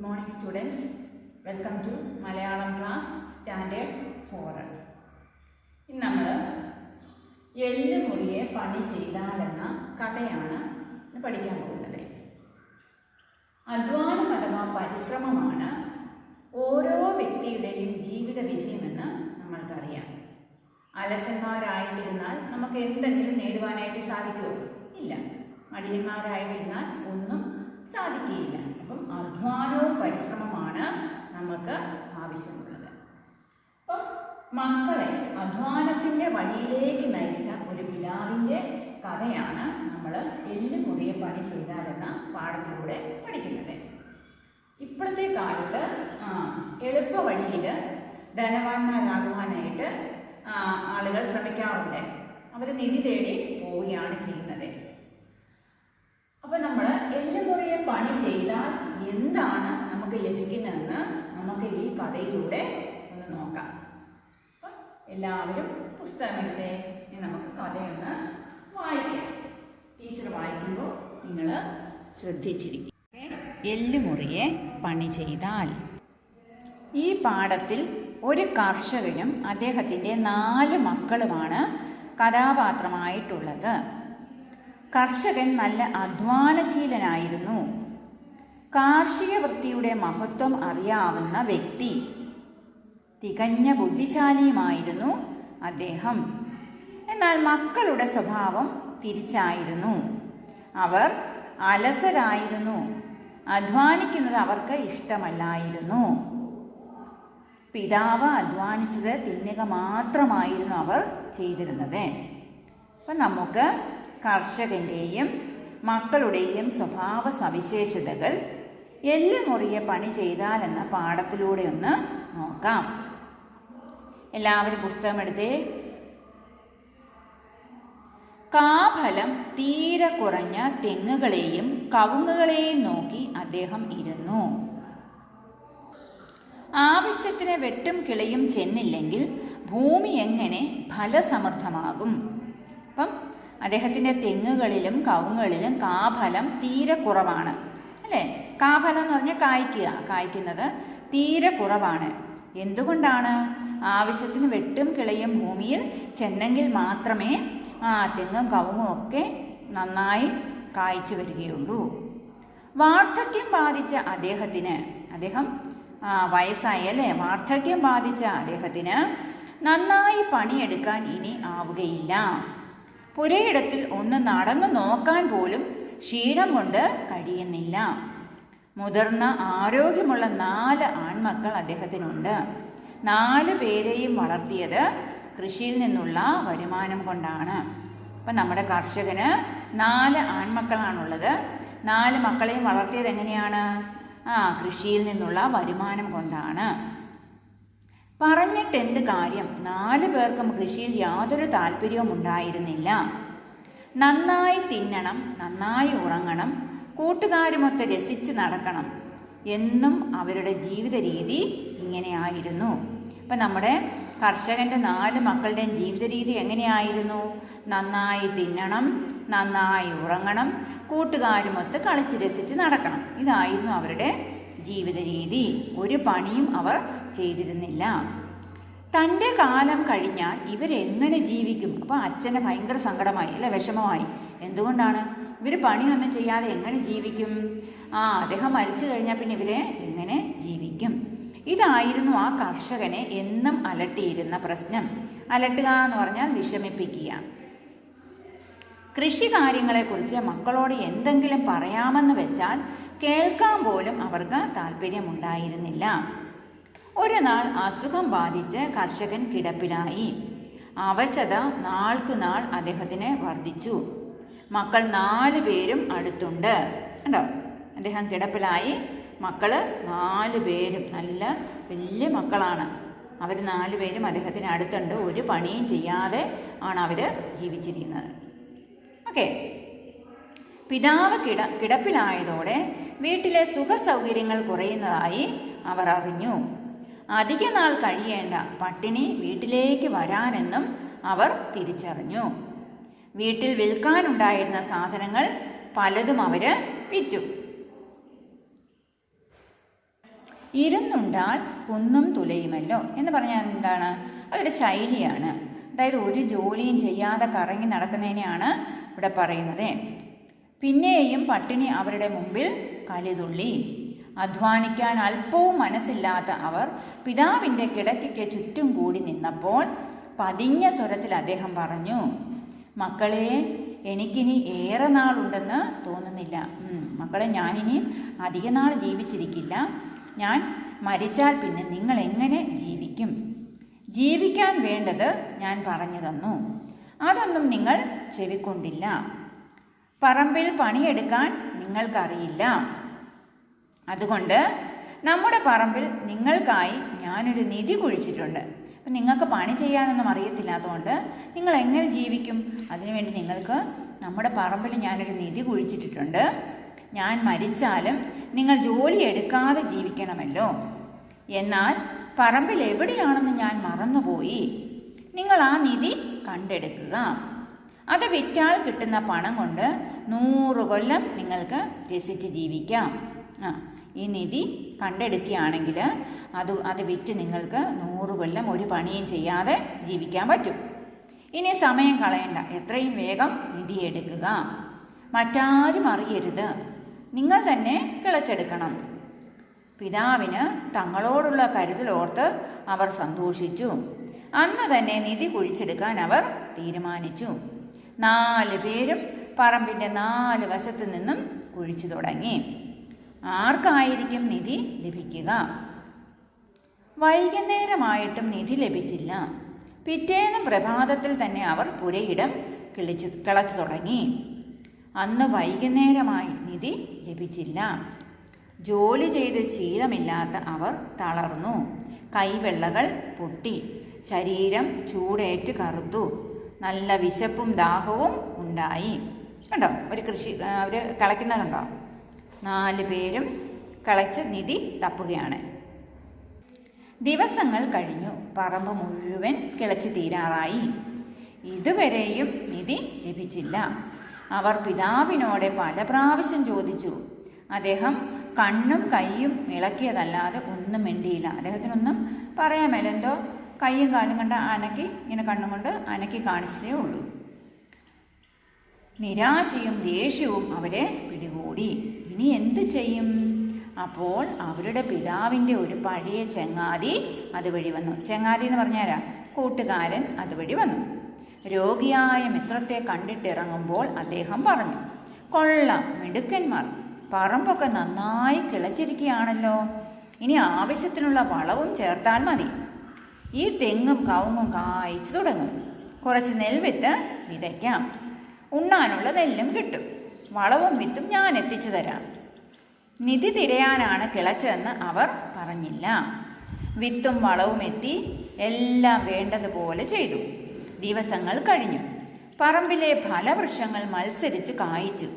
Good morning students. Welcome to Malayalam class Standard 4. ഇന്ന് നമ്മൾ എല്ല് മുറിയെ പണി ചെയ്താലെന്ന കഥയാണ് പഠിക്കാൻ പോകുന്നത്. അധ്വാനം അഥവാ പരിശ്രമമാണ് ഓരോ വ്യക്തിയുടെയും ജീവിത വിജയമെന്ന് നമ്മൾക്കറിയാം. അലസന്മാരായിട്ടിരുന്നാൽ നമുക്ക് എന്തെങ്കിലും നേടുവാനായിട്ട് സാധിക്കുമോ? ഇല്ല. മടിയന്മാരായിട്ടിരുന്നാൽ ഒന്നും സാധിക്കുകയില്ല. അപ്പം അധ്വാനവും പരിശ്രമമാണ് നമുക്ക് ആവശ്യമുള്ളത്. അപ്പം മക്കളെ അധ്വാനത്തിൻ്റെ വഴിയിലേക്ക് നയിച്ച ഒരു പിതാവിൻ്റെ കഥയാണ് നമ്മൾ എല്ല് മുറിയെ പണി ചെയ്താലെന്ന പാഠത്തിലൂടെ പഠിക്കുന്നത്. ഇപ്പോഴത്തെ കാലത്ത് എളുപ്പ വഴിയിൽ ധനവാന്മാരാകുവാനായിട്ട് ആളുകൾ ശ്രമിക്കാറുണ്ട്. അവർ നിധി തേടി പോവുകയാണ് ചെയ്യുന്നത്. അപ്പോൾ നമ്മൾ എല്ല് മുറിയെ പണി ചെയ്താൽ എന്താണ് നമുക്ക് ലഭിക്കുന്നതെന്ന് നമുക്ക് ഈ കഥയിലൂടെ ഒന്ന് നോക്കാം. അപ്പം എല്ലാവരും പുസ്തകമെടുത്തേ, നമുക്ക് കഥയൊന്ന് വായിക്കാം. ടീച്ചർ വായിക്കുമ്പോൾ നിങ്ങൾ ശ്രദ്ധിച്ചിരിക്കും. എല്ല് മുറിയെ പണി ചെയ്താൽ. ഈ പാഠത്തിൽ ഒരു കർഷകനും അദ്ദേഹത്തിൻ്റെ 4 മക്കളുമാണ് കഥാപാത്രമായിട്ടുള്ളത്. കർഷകൻ നല്ല അധ്വാനശീലനായിരുന്നു. കാർഷിക വൃത്തിയുടെ മഹത്വം അറിയാവുന്ന വ്യക്തി. തികഞ്ഞ ബുദ്ധിശാലിയുമായിരുന്നു അദ്ദേഹം. എന്നാൽ മക്കളുടെ സ്വഭാവം തിരിച്ചായിരുന്നു. അവർ അലസരായിരുന്നു. അധ്വാനിക്കുന്നത് അവർക്ക് ഇഷ്ടമല്ലായിരുന്നു. പിതാവ് അധ്വാനിച്ചത് തിന്നുക മാത്രമായിരുന്നു അവർ ചെയ്തിരുന്നത്. അപ്പം നമുക്ക് കർഷകൻ്റെയും മക്കളുടെയും സ്വഭാവ സവിശേഷതകൾ എല്ല് മുറിയെ പണി ചെയ്താൽ എന്ന പാഠത്തിലൂടെ ഒന്ന് നോക്കാം. എല്ലാവരും പുസ്തകം എടുത്തേ. കാഫലം തീരെ കുറഞ്ഞ തെങ്ങുകളെയും കവുങ്ങുകളെയും നോക്കി അദ്ദേഹം ഇരുന്നു. ആവശ്യത്തിന് വെട്ടും കിളയും ചെന്നില്ലെങ്കിൽ ഭൂമി എങ്ങനെ ഫലസമൃദ്ധമാകും? അപ്പം അദ്ദേഹത്തിൻ്റെ തെങ്ങുകളിലും കവുങ്ങുകളിലും കാഫലം തീരെ കുറവാണ്, അല്ലേ? കാഫലം എന്ന് പറഞ്ഞാൽ കായ്ക്കുന്നത് തീരെ കുറവാണ്. എന്തുകൊണ്ടാണ്? ആവശ്യത്തിന് വെട്ടും കിളയും ഭൂമിയിൽ ചെന്നെങ്കിൽ മാത്രമേ തെങ്ങും കവുങ്ങും ഒക്കെ നന്നായി കായ്ച്ചു വരികയുള്ളൂ. വാർദ്ധക്യം ബാധിച്ച അദ്ദേഹം വയസ്സായി, അല്ലേ? വാർദ്ധക്യം ബാധിച്ച അദ്ദേഹത്തിന് നന്നായി പണിയെടുക്കാൻ ഇനി ആവുകയില്ല. പുരയിടത്തിൽ ഒന്ന് നടന്നു നോക്കാൻ പോലും ക്ഷീണം കൊണ്ട് കഴിയുന്നില്ല. മുതിർന്ന ആരോഗ്യമുള്ള 4 ആൺമക്കൾ അദ്ദേഹത്തിനുണ്ട്. 4 പേരെയും വളർത്തിയത് കൃഷിയിൽ നിന്നുള്ള വരുമാനം കൊണ്ടാണ്. അപ്പം നമ്മുടെ കർഷകന് 4 ആൺമക്കളാണുള്ളത്. 4 മക്കളെയും വളർത്തിയത് എങ്ങനെയാണ്? കൃഷിയിൽ നിന്നുള്ള വരുമാനം കൊണ്ടാണ്. പറഞ്ഞിട്ട് എന്ത് കാര്യം? 4 പേർക്കും കൃഷിയിൽ യാതൊരു താല്പര്യവും ഉണ്ടായിരുന്നില്ല. നന്നായി തിന്നണം, നന്നായി ഉറങ്ങണം, കൂട്ടുകാരുമൊത്ത് രസിച്ച് നടക്കണം എന്നും അവരുടെ ജീവിത രീതി ഇങ്ങനെയായിരുന്നു. അപ്പം നമ്മുടെ കർഷകൻ്റെ 4 മക്കളുടെയും ജീവിത രീതി എങ്ങനെയായിരുന്നു? നന്നായി തിന്നണം, നന്നായി ഉറങ്ങണം, കൂട്ടുകാരുമൊത്ത് കളിച്ച് രസിച്ച് നടക്കണം. ഇതായിരുന്നു അവരുടെ ജീവിത രീതി. ഒരു പണിയും അവർ ചെയ്തിരുന്നില്ല. തൻ്റെ കാലം കഴിഞ്ഞാൽ ഇവരെങ്ങനെ ജീവിക്കും? അപ്പോൾ അച്ഛന് ഭയങ്കര സങ്കടമായി, അല്ലെ? വിഷമമായി. എന്തുകൊണ്ടാണ്? ഇവർ പണിയൊന്നും ചെയ്യാതെ എങ്ങനെ ജീവിക്കും? അദ്ദേഹം മരിച്ചു കഴിഞ്ഞാൽ പിന്നെ ഇവരെ എങ്ങനെ ജീവിക്കും? ഇതായിരുന്നു ആ കർഷകനെ എന്നും അലട്ടിയിരുന്ന പ്രശ്നം. അലട്ടുക എന്ന് പറഞ്ഞാൽ വിഷമിപ്പിക്കുക. കൃഷി കാര്യങ്ങളെക്കുറിച്ച് മക്കളോട് എന്തെങ്കിലും പറയാമെന്ന് വെച്ചാൽ കേൾക്കാൻ പോലും അവർക്ക് താല്പര്യമുണ്ടായിരുന്നില്ല. ഒരു നാൾ അസുഖം ബാധിച്ച് കർഷകൻ കിടപ്പിലായി. അവശത നാൾക്ക് നാൾ അദ്ദേഹത്തിന് വർദ്ധിച്ചു. മക്കൾ 4 പേരും അടുത്തുണ്ട്. കണ്ടോ? അദ്ദേഹം കിടപ്പിലായി. മക്കൾ 4 പേരും നല്ല വലിയ മക്കളാണ്. അവർ 4 പേരും അദ്ദേഹത്തിന് അടുത്തുണ്ട്. ഒരു പണിയും ചെയ്യാതെ ആണ് അവർ ജീവിച്ചിരിക്കുന്നത്. ഓക്കെ. പിതാവ് കിടപ്പിലായതോടെ വീട്ടിലെ സുഖ സൗകര്യങ്ങൾ കുറയുന്നതായി അവർ അറിഞ്ഞു. അധിക നാൾ കഴിയേണ്ട പട്ടിണി വീട്ടിലേക്ക് വരാനെന്നും അവർ തിരിച്ചറിഞ്ഞു. വീട്ടിൽ വിൽക്കാനുണ്ടായിരുന്ന സാധനങ്ങൾ പലതും അവർ വിറ്റു. ഇരുന്നുണ്ടാൽ കുന്നും തുലയുമല്ലോ എന്ന് പറഞ്ഞാൽ എന്താണ്? അതൊരു ശൈലിയാണ്. അതായത് ഒരു ജോലിയും ചെയ്യാതെ കറങ്ങി നടക്കുന്നതിനെയാണ് ഇവിടെ പറയുന്നത്. പിന്നെയും പട്ടിണി അവരുടെ മുമ്പിൽ കലിതുള്ളി. അധ്വാനിക്കാൻ അല്പവും മനസ്സില്ലാത്ത അവർ പിതാവിൻ്റെ കിടക്കയ്ക്ക് ചുറ്റും കൂടി നിന്നപ്പോൾ പതിഞ്ഞ സ്വരത്തിൽ അദ്ദേഹം പറഞ്ഞു, മക്കളെ, എനിക്കിനി ഏറെ നാളുണ്ടെന്ന് തോന്നുന്നില്ല. മക്കളെ, ഞാനിനിയും അധിക നാൾ ജീവിച്ചിരിക്കില്ല. ഞാൻ മരിച്ചാൽ പിന്നെ നിങ്ങൾ എങ്ങനെ ജീവിക്കും? ജീവിക്കാൻ വേണ്ടത് ഞാൻ പറഞ്ഞു തന്നു, അതൊന്നും നിങ്ങൾ ചെവിക്കൊണ്ടില്ല. പറമ്പിൽ പണിയെടുക്കാൻ നിങ്ങൾക്കറിയില്ല. അതുകൊണ്ട് നമ്മുടെ പറമ്പിൽ നിങ്ങൾക്കായി ഞാനൊരു നിധി കുഴിച്ചിട്ടുണ്ട്. അപ്പം നിങ്ങൾക്ക് പണി ചെയ്യാനൊന്നും അറിയത്തില്ലാത്തതുകൊണ്ട് നിങ്ങൾ എങ്ങനെ ജീവിക്കും? അതിനുവേണ്ടി നിങ്ങൾക്ക് നമ്മുടെ പറമ്പിൽ ഞാനൊരു നിധി കുഴിച്ചിട്ടിട്ടുണ്ട്. ഞാൻ മരിച്ചാലും നിങ്ങൾ ജോലി എടുക്കാതെ ജീവിക്കണമല്ലോ. എന്നാൽ പറമ്പിൽ എവിടെയാണെന്ന് ഞാൻ മറന്നുപോയി. നിങ്ങൾ ആ നിധി കണ്ടെടുക്കുക. അത് വിറ്റാൽ കിട്ടുന്ന പണം കൊണ്ട് 100 കൊല്ലം നിങ്ങൾക്ക് രസിച്ച് ജീവിക്കാം. ഈ നിധി കണ്ടെടുക്കുകയാണെങ്കിൽ അത് വിറ്റ് നിങ്ങൾക്ക് 100 കൊല്ലം ഒരു പണിയും ചെയ്യാതെ ജീവിക്കാൻ പറ്റും. ഇനി സമയം കളയണ്ട, എത്രയും വേഗം നിധി എടുക്കുക. മറ്റാരും അറിയരുത്, നിങ്ങൾ തന്നെ കിളച്ചെടുക്കണം. പിതാവിന് തങ്ങളോടുള്ള കരുതലോർത്ത് അവർ സന്തോഷിച്ചു. അന്ന് തന്നെ നിധി കുഴിച്ചെടുക്കാൻ അവർ തീരുമാനിച്ചു. 4 പേരും പറമ്പിൻ്റെ 4 വശത്തു നിന്നും കുഴിച്ചു തുടങ്ങി. ആർക്കായിരിക്കും നിധി ലഭിക്കുക? വൈകുന്നേരമായിട്ടും നിധി ലഭിച്ചില്ല. പിറ്റേന്ന് പ്രഭാതത്തിൽ തന്നെ അവർ പുരയിടം കിളച്ചു തുടങ്ങി. അന്ന് വൈകുന്നേരമായി നിധി ലഭിച്ചില്ല. ജോലി ചെയ്ത് ശീലമില്ലാത്ത അവർ തളർന്നു. കൈവെള്ളകൾ പൊട്ടി, ശരീരം ചൂടേറ്റ് കറുത്തു. നല്ല വിശപ്പും ദാഹവും ഉണ്ടായി. കണ്ടോ, അവർ കളയ്ക്കുന്നത് കണ്ടോ? 4 പേരും കളച്ച് നിധി തപ്പുകയാണ്. ദിവസങ്ങൾ കഴിഞ്ഞു. പറമ്പ് മുഴുവൻ കിളച്ച് തീരാറായി. ഇതുവരെയും നിധി ലഭിച്ചില്ല. അവർ പിതാവിനോട് പല പ്രാവശ്യം ചോദിച്ചു. അദ്ദേഹം കണ്ണും കൈയും ഇളക്കിയതല്ലാതെ ഒന്നും മിണ്ടിയില്ല. അദ്ദേഹത്തിനൊന്നും പറയാൻ മേല. എന്തോ കൈയും കാലും കണ്ട് അനക്കി, ഇങ്ങനെ കണ്ണും കൊണ്ട് അനക്കി കാണിച്ചതേ ഉള്ളൂ. നിരാശയും ദേഷ്യവും അവരെ പിടികൂടി. ഇനി എന്തു ചെയ്യും? അപ്പോൾ അവരുടെ പിതാവിൻ്റെ ഒരു പഴയ ചങ്ങാതി അതുവഴി വന്നു. ചങ്ങാതി എന്ന് പറഞ്ഞാരാ? കൂട്ടുകാരൻ അതുവഴി വന്നു. രോഗിയായ മിത്രത്തെ കണ്ടിട്ടിറങ്ങുമ്പോൾ അദ്ദേഹം പറഞ്ഞു, കൊള്ളാം, മിടുക്കന്മാർ, പറമ്പൊക്കെ നന്നായി കിളച്ചിരിക്കുകയാണല്ലോ. ഇനി ആവശ്യത്തിനുള്ള വളവും ചേർത്താൽ മതി. ഈ തെങ്ങും കവുങ്ങും കായ്ച്ചു തുടങ്ങും. കുറച്ച് നെൽവിത്ത് വിതയ്ക്കാം. ഉണ്ണാനുള്ള നെല്ലും കിട്ടും. വളവും വിത്തും ഞാൻ എത്തിച്ചു തരാം. നിധി തിരയാനാണ് കിളച്ചതെന്ന് അവർ പറഞ്ഞില്ല. വിത്തും വളവും എത്തി. എല്ലാം വേണ്ടതുപോലെ ചെയ്തു. ദിവസങ്ങൾ കഴിഞ്ഞു. പറമ്പിലെ ഫലവൃക്ഷങ്ങൾ മത്സരിച്ച് കായ്ച്ചു.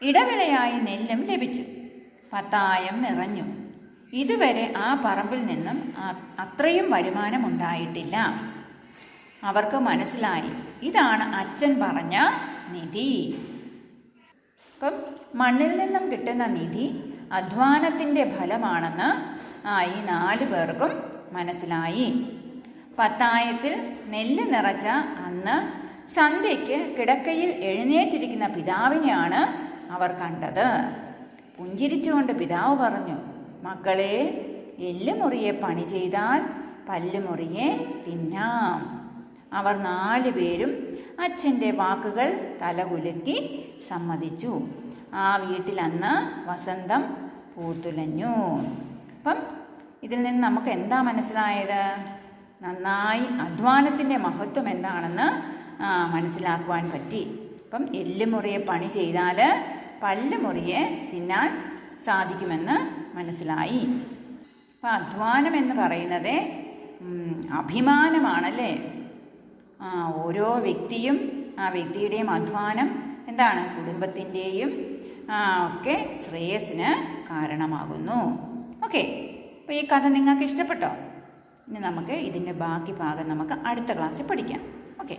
ഇടവിളയായി നെല്ലും ലഭിച്ചു. പത്തായം നിറഞ്ഞു. ഇതുവരെ ആ പറമ്പിൽ നിന്നും അത്രയും വരുമാനമുണ്ടായിട്ടില്ല. അവർക്ക് മനസ്സിലായി, ഇതാണ് അച്ഛൻ പറഞ്ഞ നിധി. അപ്പം മണ്ണിൽ നിന്നും കിട്ടുന്ന നിധി അധ്വാനത്തിൻ്റെ ഫലമാണെന്ന് ഈ 4 പേർക്കും മനസ്സിലായി. പത്തായത്തിൽ നെല്ല് നിറച്ച അന്ന് സന്ധ്യയ്ക്ക് കിടക്കയിൽ എഴുന്നേറ്റിരിക്കുന്ന പിതാവിനെയാണ് അവർ കണ്ടത്. പുഞ്ചിരിച്ചുകൊണ്ട് പിതാവ് പറഞ്ഞു, മക്കളെ, എല്ലുമുറിയെ പണി ചെയ്താൽ പല്ലുമുറിയെ തിന്നാം. അവർ 4 പേരും അച്ഛൻ്റെ വാക്കുകൾ തലകുലുക്കി സമ്മതിച്ചു. ആ വീട്ടിൽ അന്ന് വസന്തം പൂത്തുലഞ്ഞു. അപ്പം ഇതിൽ നിന്ന് നമുക്ക് എന്താ മനസ്സിലായത്? നന്നായി അധ്വാനത്തിൻ്റെ മഹത്വം എന്താണെന്ന് മനസ്സിലാക്കുവാൻ പറ്റി. അപ്പം എല്ലുമുറിയെ പണി ചെയ്താൽ പല്ലുമുറിയെ തിന്നാൻ സാധിക്കുമെന്ന് മനസ്സിലായി. അപ്പം അധ്വാനം എന്ന് പറയുന്നത് അഭിമാനമാണല്ലേ. ഓരോ വ്യക്തിയും ആ വ്യക്തിയുടെയും അധ്വാനം എന്താണ്? കുടുംബത്തിൻ്റെയും ഒക്കെ ശ്രേയസ്സിന് കാരണമാകുന്നു. ഓക്കെ, അപ്പോൾ ഈ കഥ നിങ്ങൾക്ക് ഇഷ്ടപ്പെട്ടോ? ഇനി നമുക്ക് ഇതിൻ്റെ ബാക്കി ഭാഗം നമുക്ക് അടുത്ത ക്ലാസ്സിൽ പഠിക്കാം. ഓക്കെ.